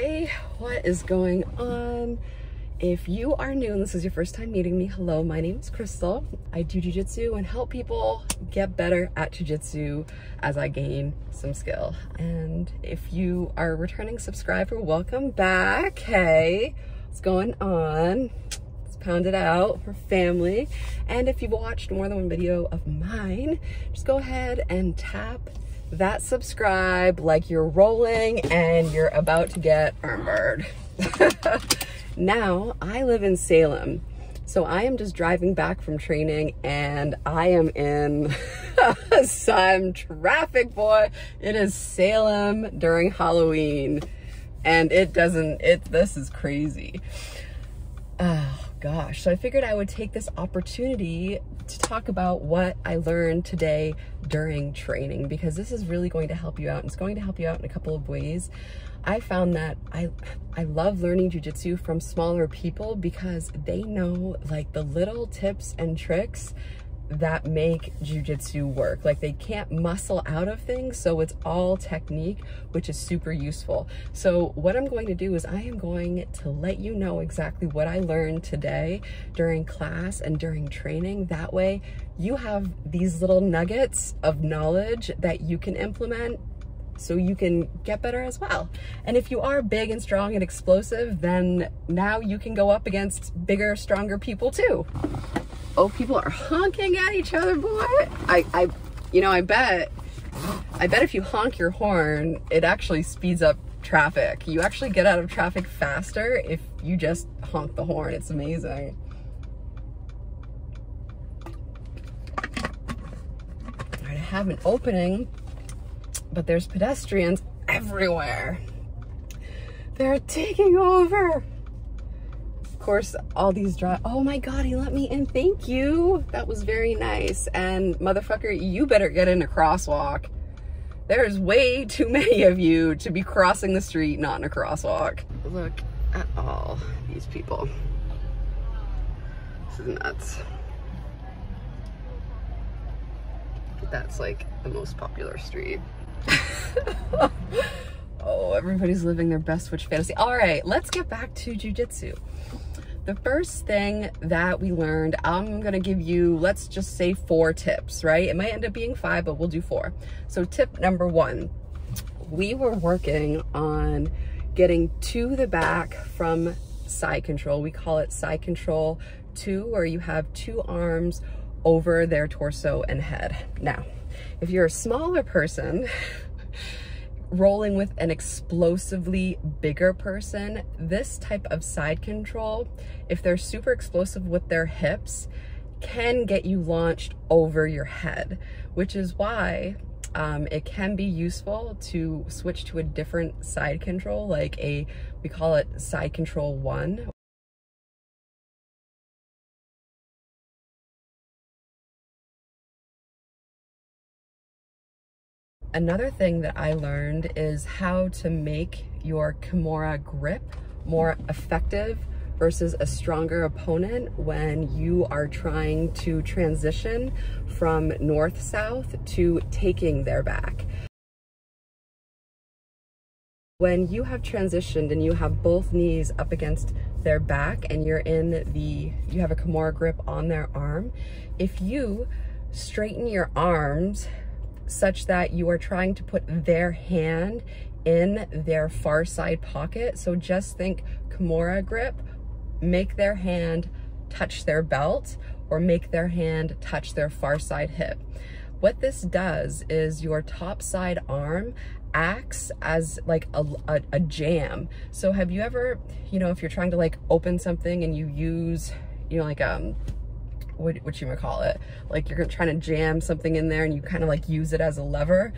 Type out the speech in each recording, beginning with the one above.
Hey, what is going on? If you are new and this is your first time meeting me, hello, my name is Crystal. I do jiu-jitsu and help people get better at jiu-jitsu as I gain some skill. And if you are a returning subscriber, welcome back. Hey, what's going on? Let's pound it out. We're family. And if you've watched more than one video of mine, just go ahead and tap that subscribe like you're rolling and you're about to get armbarred. Now, I live in Salem, so I am just driving back from training and I am in some traffic, boy. It is Salem during Halloween and this is crazy. Oh gosh, so I figured I would take this opportunity to talk about what I learned today during training, because this is really going to help you out, and it's going to help you out in a couple of ways. I found that I love learning jiu-jitsu from smaller people because they know like the little tips and tricks that make jiu-jitsu work. Like they can't muscle out of things, so it's all technique, which is super useful. So what I'm going to do is I am going to let you know exactly what I learned today during class and during training. That way you have these little nuggets of knowledge that you can implement so you can get better as well. And if you are big and strong and explosive, then now you can go up against bigger, stronger people too. Oh, people are honking at each other, boy. I bet if you honk your horn, it actually speeds up traffic. You actually get out of traffic faster if you just honk the horn. It's amazing. All right, I have an opening, but there's pedestrians everywhere. They're taking over. Of course, all these oh my God, he let me in, thank you. That was very nice. And motherfucker, you better get in a crosswalk. There's way too many of you to be crossing the street, not in a crosswalk. Look at all these people. This is nuts. That's like the most popular street. Oh, everybody's living their best witch fantasy. All right, let's get back to jiu-jitsu. The first thing that we learned, I'm gonna give you, let's just say 4 tips, right? It might end up being 5, but we'll do 4. So tip number 1, we were working on getting to the back from side control. We call it side control 2, where you have 2 arms over their torso and head. Now, if you're a smaller person, rolling with an explosively bigger person, this type of side control, if they're super explosive with their hips, can get you launched over your head, which is why it can be useful to switch to a different side control, like we call it side control 1. Another thing that I learned is how to make your Kimura grip more effective versus a stronger opponent when you are trying to transition from north-south to taking their back. When you have transitioned and you have both knees up against their back and you have a Kimura grip on their arm, if you straighten your arms such that you are trying to put their hand in their far side pocket. So just think Kimura grip, make their hand touch their belt or make their hand touch their far side hip. What this does is your top side arm acts as like a jam. So have you ever, if you're trying to like open something and you use, like what you call it, like you're trying to jam something in there and you kind of like use it as a lever,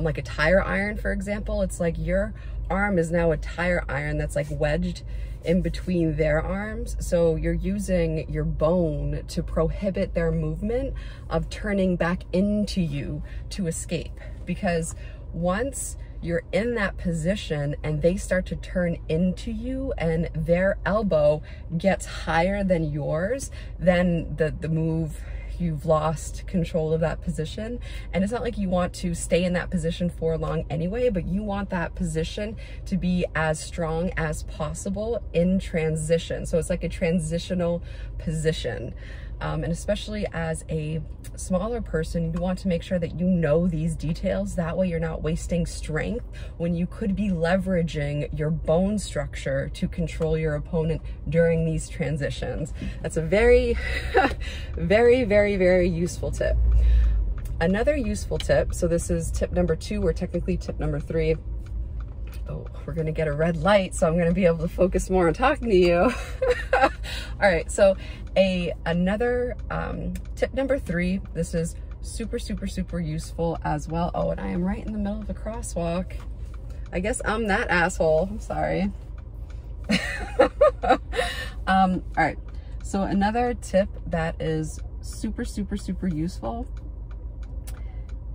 like a tire iron, for example. It's like your arm is now a tire iron that's like wedged in between their arms. So you're using your bone to prohibit their movement of turning back into you to escape. Because once you're in that position and they start to turn into you and their elbow gets higher than yours, then the move, you've lost control of that position. And it's not like you want to stay in that position for long anyway, but you want that position to be as strong as possible in transition. So it's like a transitional position. And especially as a smaller person, you want to make sure that you know these details. That way you're not wasting strength when you could be leveraging your bone structure to control your opponent during these transitions. That's a very, very, very, very useful tip. Another useful tip, so this is tip number 2, or technically tip number 3. Oh, we're gonna get a red light, so I'm gonna be able to focus more on talking to you. All right, so another tip number 3, this is super, super, super useful as well. Oh, and I am right in the middle of a crosswalk. I guess I'm that asshole, I'm sorry. All right, so another tip that is super, super, super useful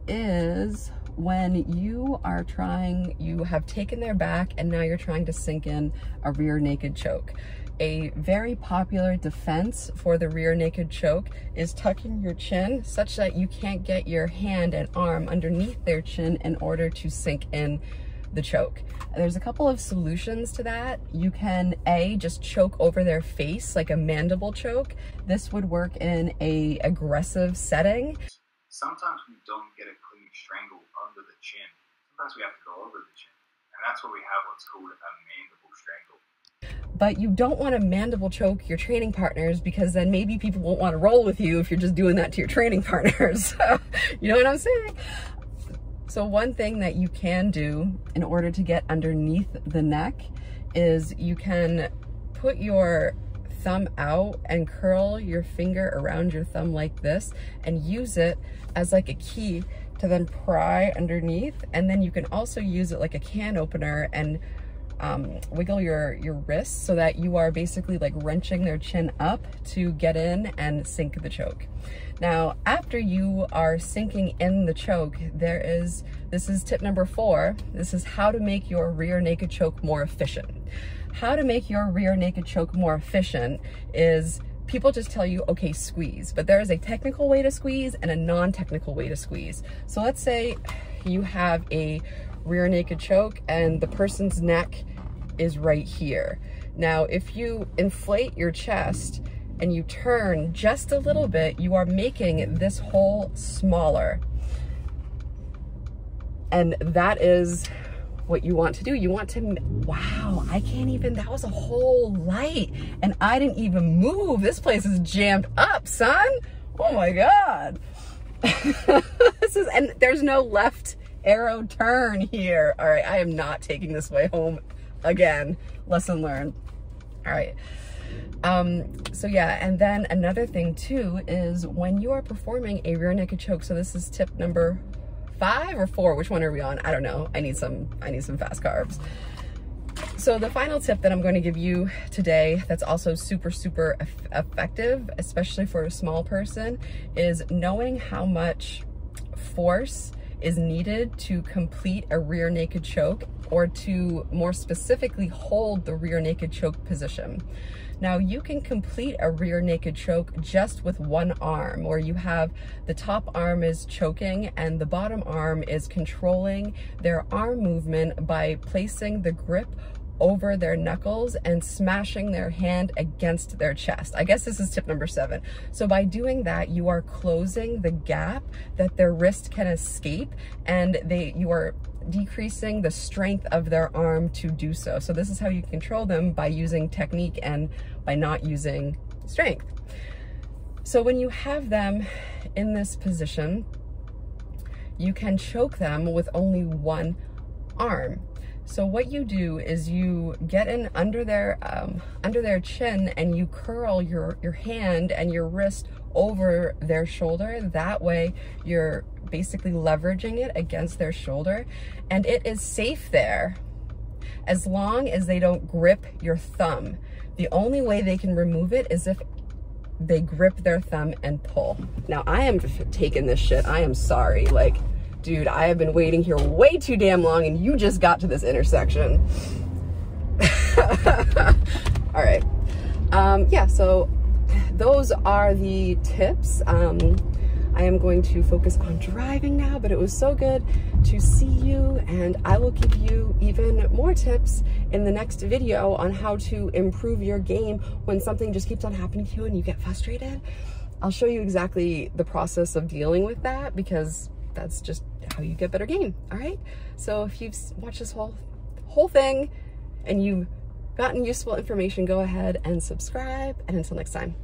is when you are trying, you have taken their back and now you're trying to sink in a rear naked choke. A very popular defense for the rear naked choke is tucking your chin such that you can't get your hand and arm underneath their chin in order to sink in the choke. There's a couple of solutions to that. You can just choke over their face like a mandible choke. This would work in a aggressive setting. Sometimes we don't get a clean strangle under the chin. Sometimes we have to go over the chin. And that's where we have what's called a mandible strangle. But you don't want to mandible choke your training partners, because then maybe people won't want to roll with you if you're just doing that to your training partners. You know what I'm saying? So one thing that you can do in order to get underneath the neck is you can put your thumb out and curl your finger around your thumb like this and use it as like a key to then pry underneath. And then you can also use it like a can opener and wiggle your wrists so that you are basically like wrenching their chin up to get in and sink the choke. Now, after you are sinking in the choke, this is tip number 4. This is how to make your rear naked choke more efficient. How to make your rear naked choke more efficient is people just tell you, okay, squeeze, but there is a technical way to squeeze and a non-technical way to squeeze. So let's say you have a rear naked choke and the person's neck is right here. Now, if you inflate your chest and you turn just a little bit, you are making this hole smaller. And that is what you want to do. You want to, wow, I can't even, that was a whole light and I didn't even move. This place is jammed up, son. Oh my God. And there's no left arrow turn here. All right, I am not taking this way home again. Lesson learned. All right. So yeah, and then another thing too is when you are performing a rear naked choke, so this is tip number 5 or 4, which one are we on? I don't know. I need some fast carbs. So the final tip that I'm going to give you today that's also super, super effective, especially for a small person, is knowing how much force is needed to complete a rear naked choke, or to more specifically hold the rear naked choke position. Now, you can complete a rear naked choke just with one arm, where you have the top arm is choking and the bottom arm is controlling their arm movement by placing the grip over their knuckles and smashing their hand against their chest. I guess this is tip number 7. So by doing that, you are closing the gap that their wrist can escape, and you are decreasing the strength of their arm to do so. So this is how you control them, by using technique and by not using strength. So when you have them in this position, you can choke them with only one arm. So what you do is you get in under their chin and you curl your hand and your wrist over their shoulder. That way you're basically leveraging it against their shoulder, and it is safe there as long as they don't grip your thumb. The only way they can remove it is if they grip their thumb and pull. Now, I am taking this shit. I am sorry. Like, dude, I have been waiting here way too damn long and you just got to this intersection. All right. Yeah, so those are the tips. I am going to focus on driving now, but it was so good to see you, and I will give you even more tips in the next video on how to improve your game when something just keeps on happening to you and you get frustrated. I'll show you exactly the process of dealing with that, because that's just how you get better game. All right, so if you've watched this whole thing and you've gotten useful information, go ahead and subscribe, and until next time.